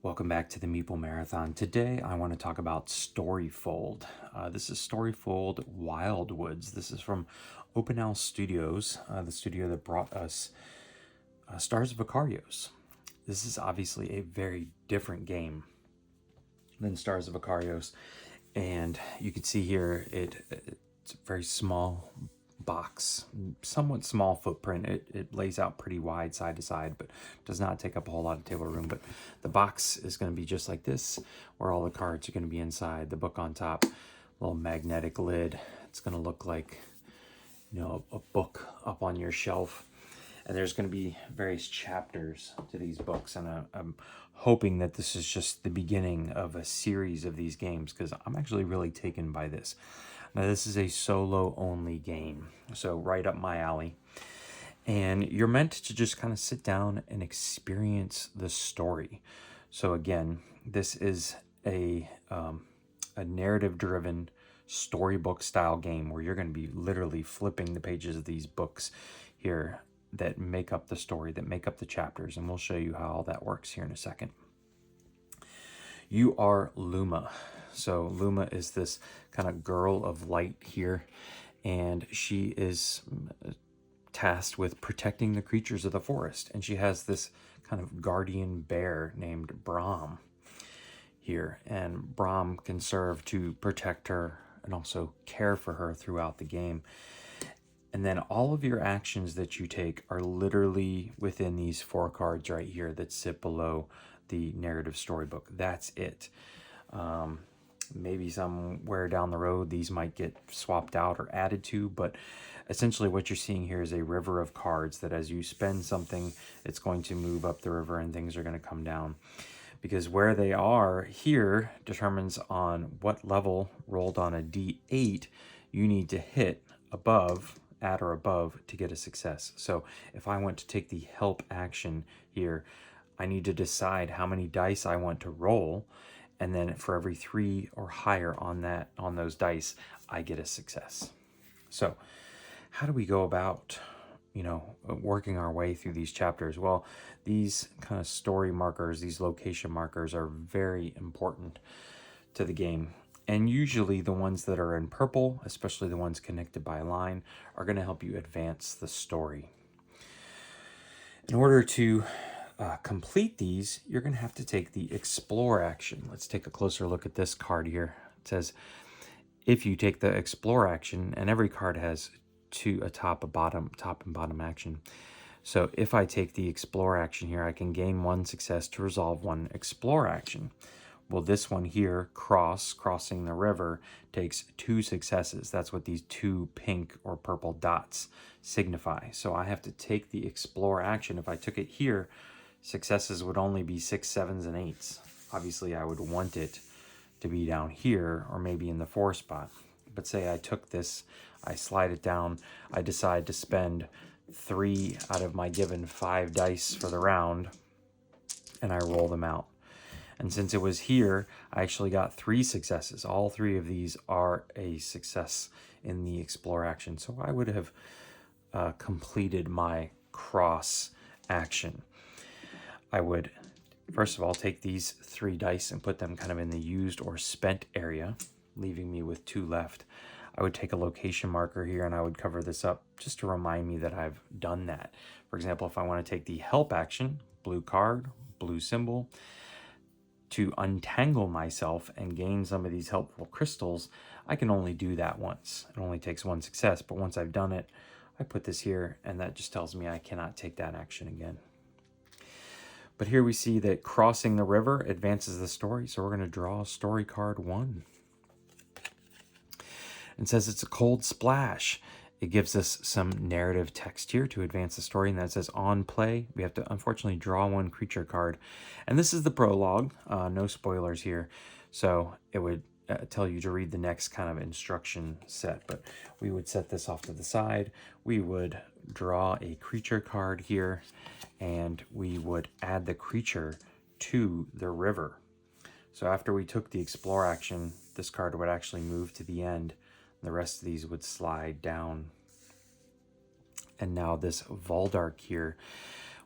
Welcome back to the Meeple Marathon. Today I want to talk about Storyfold. This is Storyfold Wildwoods. This is from Open Owl Studios, the studio that brought us Stars of Icarios. This is obviously a very different game than Stars of Icarios. And you can see here it's a very small box, somewhat small footprint. It lays out pretty wide side to side, but does not take up a whole lot of table room. But the box is going to be just like this, where all the cards are going to be inside, the book on top, little magnetic lid. It's going to look like, you know, a book up on your shelf. And there's going to be various chapters to these books, and I'm hoping that this is just the beginning of a series of these games, because I'm actually really taken by this. Now, this is a solo-only game, so right up my alley. And you're meant to just kind of sit down and experience the story. So again, this is a narrative-driven storybook-style game where you're going to be literally flipping the pages of these books here that make up the story, that make up the chapters, and we'll show you how all that works here in a second. You are Luma. So Luma is this kind of girl of light here, and she is tasked with protecting the creatures of the forest, and she has this kind of guardian bear named Brom here, and Brom can serve to protect her and also care for her throughout the game. And then all of your actions that you take are literally within these 4 cards right here that sit below the narrative storybook. That's it. Maybe somewhere down the road these might get swapped out or added to, but essentially what you're seeing here is a river of cards that as you spend something, it's going to move up the river and things are going to come down. Because where they are here determines on what level rolled on a D8 you need to hit above, at or above, to get a success. So if I want to take the help action here, I need to decide how many dice I want to roll, and then for every 3 or higher on those dice, I get a success. So how do we go about, you know, working our way through these chapters? Well, these kind of story markers, these location markers are very important to the game. And usually the ones that are in purple, especially the ones connected by a line, are going to help you advance the story. In order to complete these, you're going to have to take the Explore action. Let's take a closer look at this card here. It says, if you take the Explore action, and every card has a top and bottom action. So if I take the Explore action here, I can gain 1 success to resolve 1 Explore action. Well, this one here, crossing the river, takes 2 successes. That's what these 2 pink or purple dots signify. So I have to take the Explore action. If I took it here, successes would only be 6s, 7s, and 8s. Obviously, I would want it to be down here or maybe in the 4 spot. But say I took this, I slide it down, I decide to spend 3 out of my given 5 dice for the round, and I roll them out. And since it was here, I actually got 3 successes. All 3 of these are a success in the Explore action. So I would have completed my cross action. I would, first of all, take these 3 dice and put them kind of in the used or spent area, leaving me with 2 left. I would take a location marker here and I would cover this up just to remind me that I've done that. For example, if I want to take the help action, blue card, blue symbol, to untangle myself and gain some of these helpful crystals, I can only do that once. It only takes 1 success, but once I've done it, I put this here, and that just tells me I cannot take that action again. But here we see that crossing the river advances the story, so we're going to draw story card 1. It says it's a cold splash. It gives us some narrative text here to advance the story, and that says on play. We have to unfortunately draw 1 creature card. And this is the prologue, no spoilers here. So it would tell you to read the next kind of instruction set, but we would set this off to the side. We would draw a creature card here, and we would add the creature to the river. So after we took the Explore action, this card would actually move to the end. The rest of these would slide down. And now this Voldark here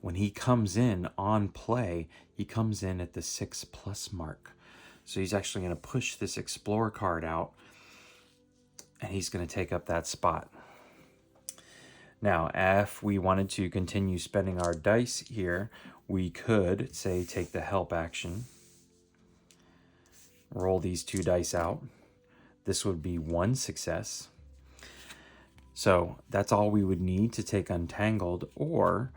When he comes in on play, he comes in at the 6+ mark. So he's actually going to push this Explore card out, and he's going to take up that spot. Now, if we wanted to continue spending our dice here, we could, say, take the Help action, roll these 2 dice out. This would be 1 success. So that's all we would need to take Untangled. Or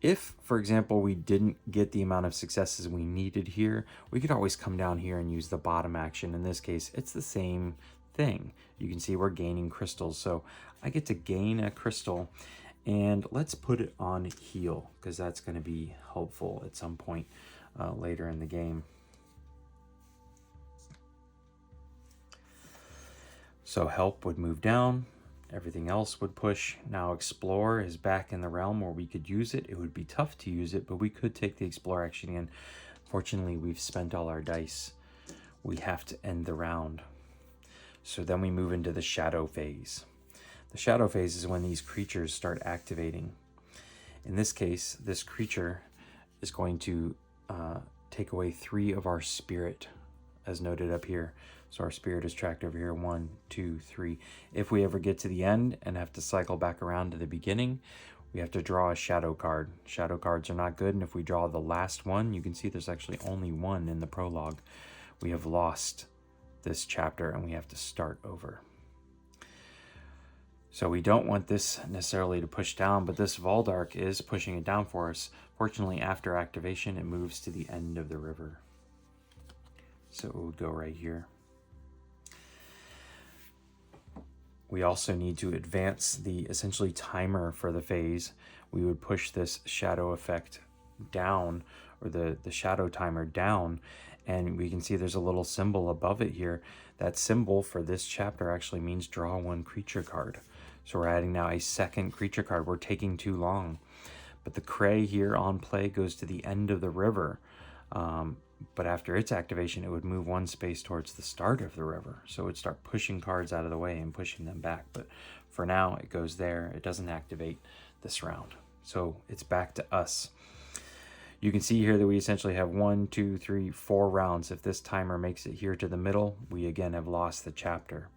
if, for example, we didn't get the amount of successes we needed here, we could always come down here and use the bottom action. In this case, it's the same thing. You can see we're gaining crystals. So I get to gain a crystal, and let's put it on heal, because that's going to be helpful at some point later in the game. So help would move down. Everything else would push. Now Explore is back in the realm where we could use it. It would be tough to use it, but we could take the Explore action again. Fortunately, we've spent all our dice. We have to end the round. So then we move into the Shadow phase. The Shadow phase is when these creatures start activating. In this case, this creature is going to take away 3 of our spirit, as noted up here. So our spirit is tracked over here, 1, 2, 3. If we ever get to the end and have to cycle back around to the beginning, we have to draw a shadow card. Shadow cards are not good, and if we draw the last one, you can see there's actually only 1 in the prologue. We have lost this chapter and we have to start over. So we don't want this necessarily to push down, but this Voldark is pushing it down for us. Fortunately, after activation, it moves to the end of the river. So it would go right here. We also need to advance the essentially timer for the phase. We would push this shadow effect down, or the shadow timer down, and we can see there's a little symbol above it here. That symbol for this chapter actually means draw 1 creature card. So we're adding now a 2nd creature card. We're taking too long. But the Cray here on play goes to the end of the river. But after its activation, it would move 1 space towards the start of the river. So it would start pushing cards out of the way and pushing them back. But for now, it goes there. It doesn't activate this round. So it's back to us. You can see here that we essentially have 1, 2, 3, 4 rounds. If this timer makes it here to the middle, we again have lost the chapter.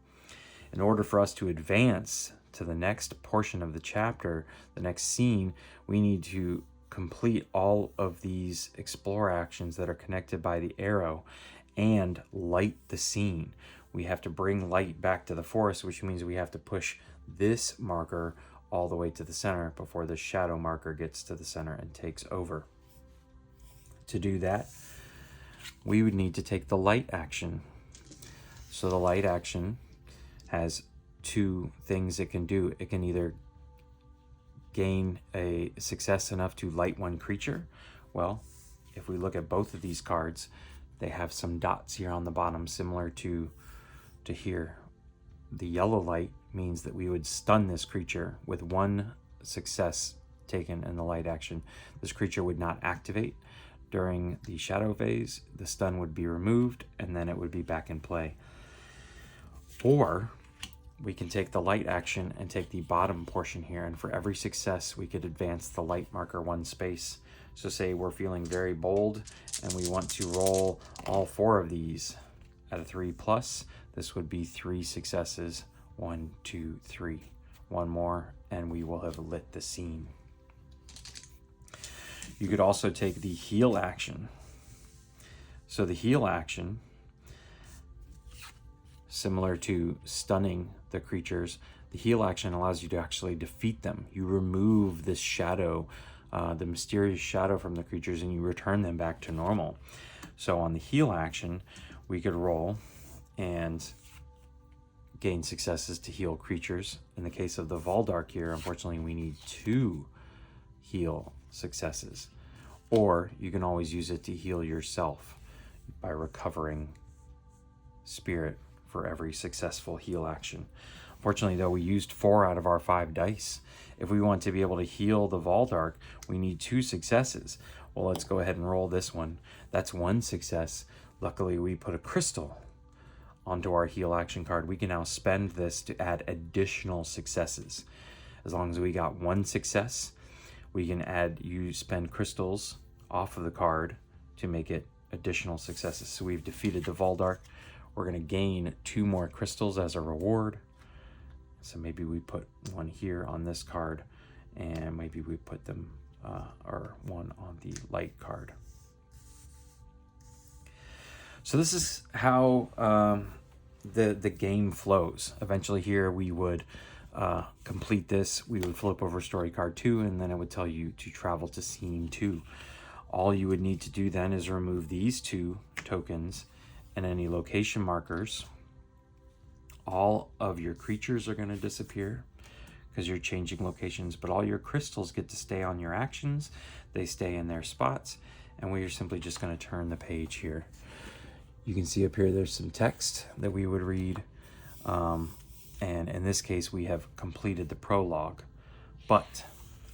In order for us to advance to the next portion of the chapter, the next scene, we need to complete all of these Explore actions that are connected by the arrow and light the scene. We have to bring light back to the forest, which means we have to push this marker all the way to the center before the shadow marker gets to the center and takes over. To do that, we would need to take the light action. So the light action has 2 things it can do. It can either gain a success enough to light 1 creature. Well, if we look at both of these cards, they have some dots here on the bottom similar to here. The yellow light means that we would stun this creature with 1 success taken in the light action. This creature would not activate during the shadow phase. The stun would be removed and then it would be back in play. Or we can take the light action and take the bottom portion here, and for every success we could advance the light marker 1 space. So say we're feeling very bold and we want to roll all 4 of these at a 3+. This would be 3 successes. 1, 2, 3. 1 more and we will have lit the scene. You could also take the heal action. So the heal action, similar to stunning the creatures, the heal action allows you to actually defeat them. You remove this shadow, the mysterious shadow from the creatures, and you return them back to normal. So on the heal action, we could roll and gain successes to heal creatures. In the case of the Voldark here, unfortunately, we need 2 heal successes. Or you can always use it to heal yourself by recovering spirit for every successful heal action. Fortunately, though, we used 4 out of our 5 dice. If we want to be able to heal the Voldark, we need 2 successes. Well, let's go ahead and roll this one. That's 1 success. Luckily, we put a crystal onto our heal action card. We can now spend this to add additional successes. As long as we got 1 success, We can you spend crystals off of the card to make it additional successes. So we've defeated the Voldark. We're going to gain 2 more crystals as a reward. So maybe we put one here on this card, and maybe we put them or one on the light card. So this is how the game flows. Eventually here we would complete this. We would flip over story card 2, and then it would tell you to travel to scene 2. All you would need to do then is remove these 2 tokens and any location markers. All of your creatures are going to disappear because you're changing locations, but all your crystals get to stay on your actions. They stay in their spots, and we are simply just going to turn the page here. You can see up here there's some text that we would read, and in this case we have completed the prologue. But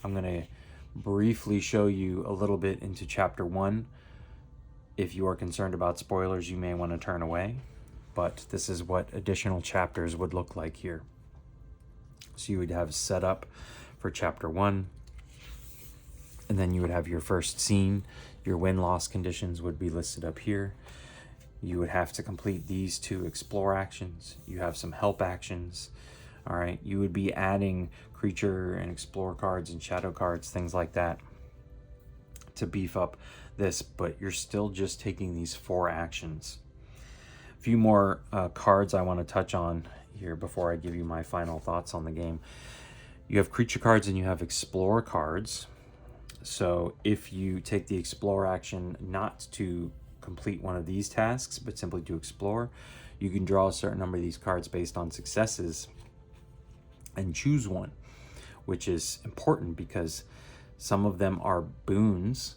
I'm going to briefly show you a little bit into chapter 1. If you are concerned about spoilers, you may want to turn away, but this is what additional chapters would look like here. So you would have set up for chapter 1, and then you would have your first scene. Your win-loss conditions would be listed up here. You would have to complete these 2 explore actions. You have some help actions. All right, you would be adding creature and explore cards and shadow cards, things like that, to beef up this, but you're still just taking these 4 actions. A few more cards I want to touch on here before I give you my final thoughts on the game. You have creature cards and you have explore cards. So if you take the explore action not to complete one of these tasks, but simply to explore, you can draw a certain number of these cards based on successes and choose one, which is important because some of them are boons,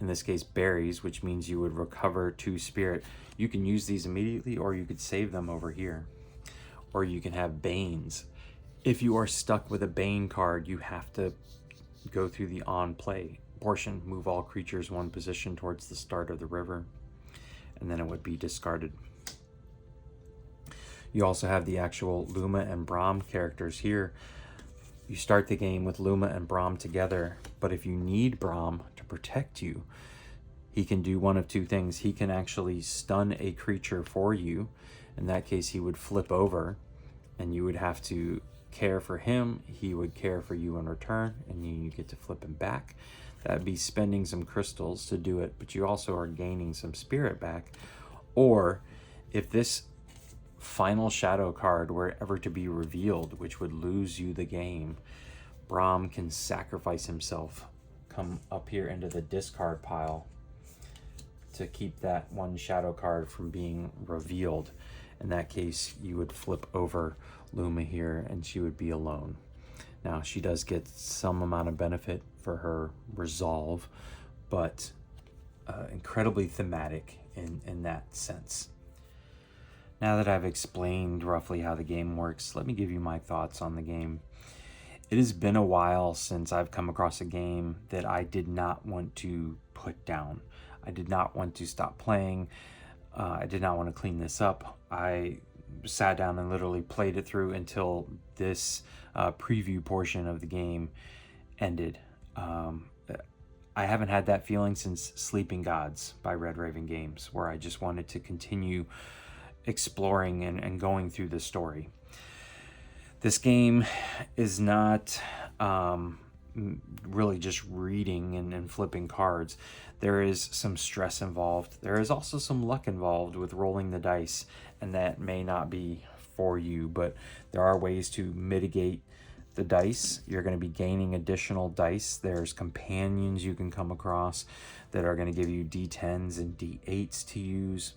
in this case berries, which means you would recover 2 spirit. You can use these immediately, or you could save them over here, or you can have banes. If you are stuck with a bane card, you have to go through the on play portion, move all creatures 1 position towards the start of the river, and then it would be discarded. You also have the actual Luma and Brom characters here. You start the game with Luma and Brom together, but if you need Brom to protect you, he can do one of 2 things. He can actually stun a creature for you. In that case, he would flip over, and you would have to care for him. He would care for you in return, and you get to flip him back. That'd be spending some crystals to do it, but you also are gaining some spirit back. Or if this final shadow card were ever to be revealed, which would lose you the game, Brom can sacrifice himself, come up here into the discard pile to keep that 1 shadow card from being revealed. In that case, you would flip over Luma here and she would be alone. Now, she does get some amount of benefit for her resolve, but incredibly thematic in that sense. Now that I've explained roughly how the game works, let me give you my thoughts on the game. It has been a while since I've come across a game that I did not want to put down. I did not want to stop playing. I did not want to clean this up. I sat down and literally played it through until this preview portion of the game ended. I haven't had that feeling since Sleeping Gods by Red Raven Games, where I just wanted to continue exploring and going through the story. This game is not really just reading and flipping cards. There is some stress involved. There is also some luck involved with rolling the dice, and that may not be for you, but there are ways to mitigate the dice. You're going to be gaining additional dice. There's companions you can come across that are going to give you D10s and D8s to use.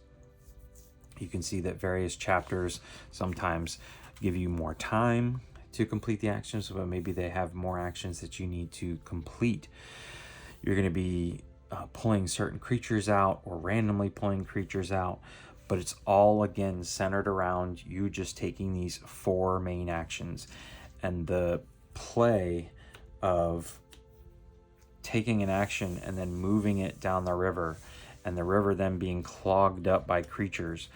You can see that various chapters sometimes give you more time to complete the actions, but maybe they have more actions that you need to complete. You're going to be pulling certain creatures out or randomly pulling creatures out, but it's all again centered around you just taking these 4 main actions. And the play of taking an action and then moving it down the river, and the river then being clogged up by creatures.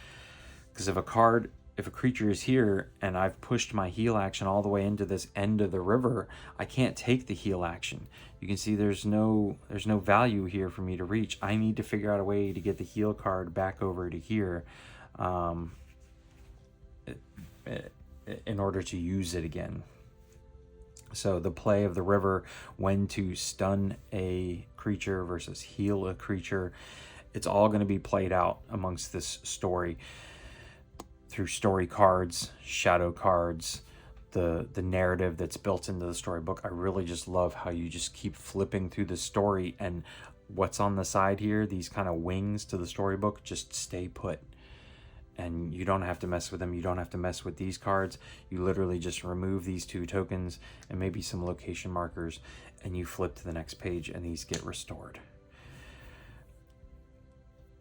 Because if a card if a creature is here and I've pushed my heal action all the way into this end of the river, I can't take the heal action. You can see there's no value here for me to reach. I need to figure out a way to get the heal card back over to here in order to use it again. So the play of the river, when to stun a creature versus heal a creature, it's all going to be played out amongst this story through story cards, shadow cards, the narrative that's built into the storybook. I really just love how you just keep flipping through the story, and what's on the side here, these kind of wings to the storybook, just stay put. And you don't have to mess with them. You don't have to mess with these cards. You literally just remove these 2 tokens and maybe some location markers, and you flip to the next page and these get restored.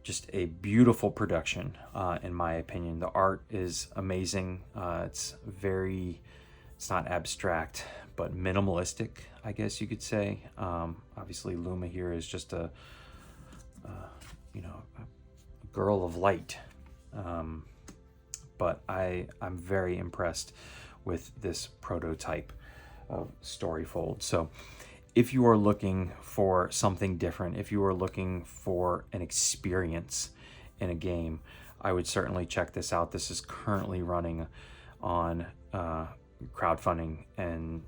Just a beautiful production, in my opinion. The art is amazing. It's not abstract, but minimalistic, I guess you could say. Obviously Luma here is just a girl of light. But I'm very impressed with this prototype of Storyfold. So if you are looking for something different, if you are looking for an experience in a game, I would certainly check this out. This is currently running on crowdfunding, and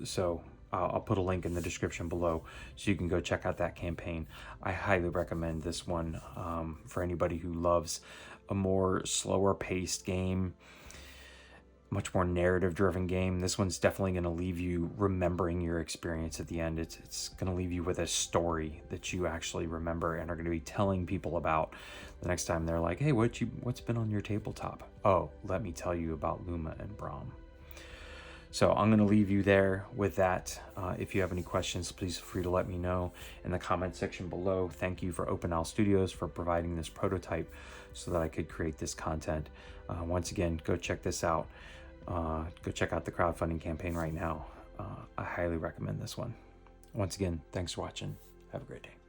so I'll put a link in the description below so you can go check out that campaign. I highly recommend this one for anybody who loves a more slower paced game, much more narrative driven game. This one's definitely going to leave you remembering your experience at the end. It's going to leave you with a story that you actually remember and are going to be telling people about the next time they're like, hey, what's been on your tabletop? Oh, let me tell you about Luma and Brom. So I'm going to leave you there with that. If you have any questions, please feel free to let me know in the comment section below. Thank you for Open Owl Studios for providing this prototype so that I could create this content. Once again, go check this out. Go check out the crowdfunding campaign right now. I highly recommend this one. Once again, thanks for watching. Have a great day.